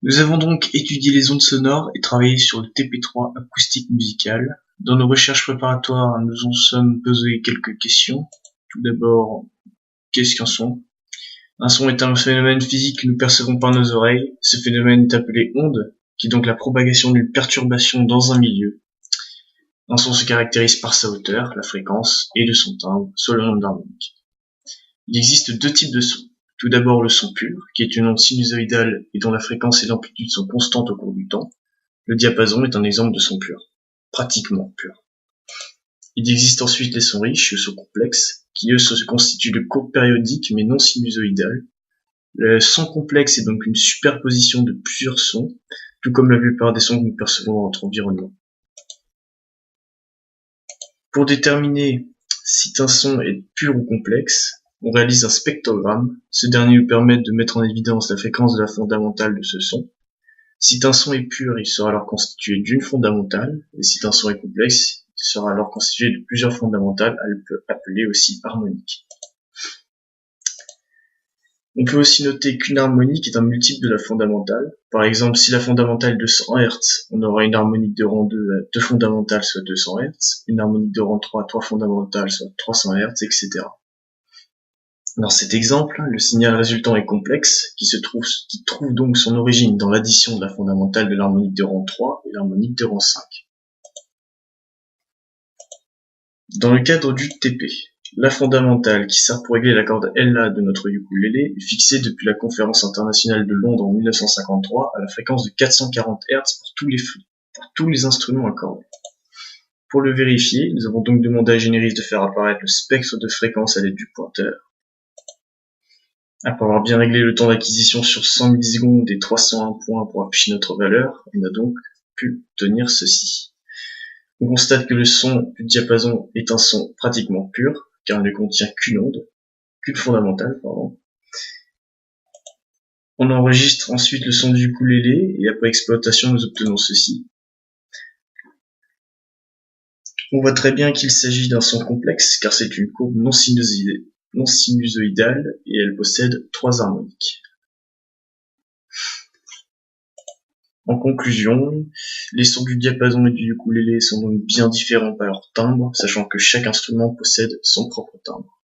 Nous avons donc étudié les ondes sonores et travaillé sur le TP3 acoustique musicale. Dans nos recherches préparatoires, nous en sommes posé quelques questions. Tout d'abord, qu'est-ce qu'un son? Un son est un phénomène physique que nous percevons par nos oreilles. Ce phénomène est appelé onde, qui est donc la propagation d'une perturbation dans un milieu. Un son se caractérise par sa hauteur, la fréquence, et de son timbre, soit le nombre d'harmoniques. Il existe deux types de sons. Tout d'abord le son pur, qui est une onde sinusoïdale et dont la fréquence et l'amplitude sont constantes au cours du temps. Le diapason est un exemple de son pur, pratiquement pur. Il existe ensuite les sons riches, les sons complexes, qui eux se constituent de courbes périodiques mais non sinusoïdales. Le son complexe est donc une superposition de plusieurs sons, tout comme la plupart des sons que nous percevons dans notre environnement. Pour déterminer si un son est pur ou complexe, on réalise un spectrogramme. Ce dernier nous permet de mettre en évidence la fréquence de la fondamentale de ce son. Si un son est pur, il sera alors constitué d'une fondamentale, et si un son est complexe, il sera alors constitué de plusieurs fondamentales, appelées aussi harmoniques. On peut aussi noter qu'une harmonique est un multiple de la fondamentale. Par exemple, si la fondamentale est de 100 Hz, on aura une harmonique de rang 2, 2 fondamentales, soit 200 Hz, une harmonique de rang 3, 3 fondamentales, soit 300 Hz, etc. Dans cet exemple, le signal résultant est complexe, qui trouve donc son origine dans l'addition de la fondamentale de l'harmonique de rang 3 et l'harmonique de rang 5. Dans le cadre du TP, la fondamentale, qui sert pour régler la corde LA de notre ukulélé, est fixée depuis la conférence internationale de Londres en 1953 à la fréquence de 440 Hz pour tous les instruments à cordes. Pour le vérifier, nous avons donc demandé à Généris de faire apparaître le spectre de fréquence à l'aide du pointeur. Après avoir bien réglé le temps d'acquisition sur 100 millisecondes et 301 points pour afficher notre valeur, on a donc pu obtenir ceci. On constate que le son du diapason est un son pratiquement pur, car il ne contient qu'une fondamentale. On enregistre ensuite le son du ukulélé, et après exploitation, nous obtenons ceci. On voit très bien qu'il s'agit d'un son complexe, car c'est une courbe non sinusoïdale, et elle possède 3 harmoniques. En conclusion, les sons du diapason et du ukulélé sont donc bien différents par leur timbre, sachant que chaque instrument possède son propre timbre.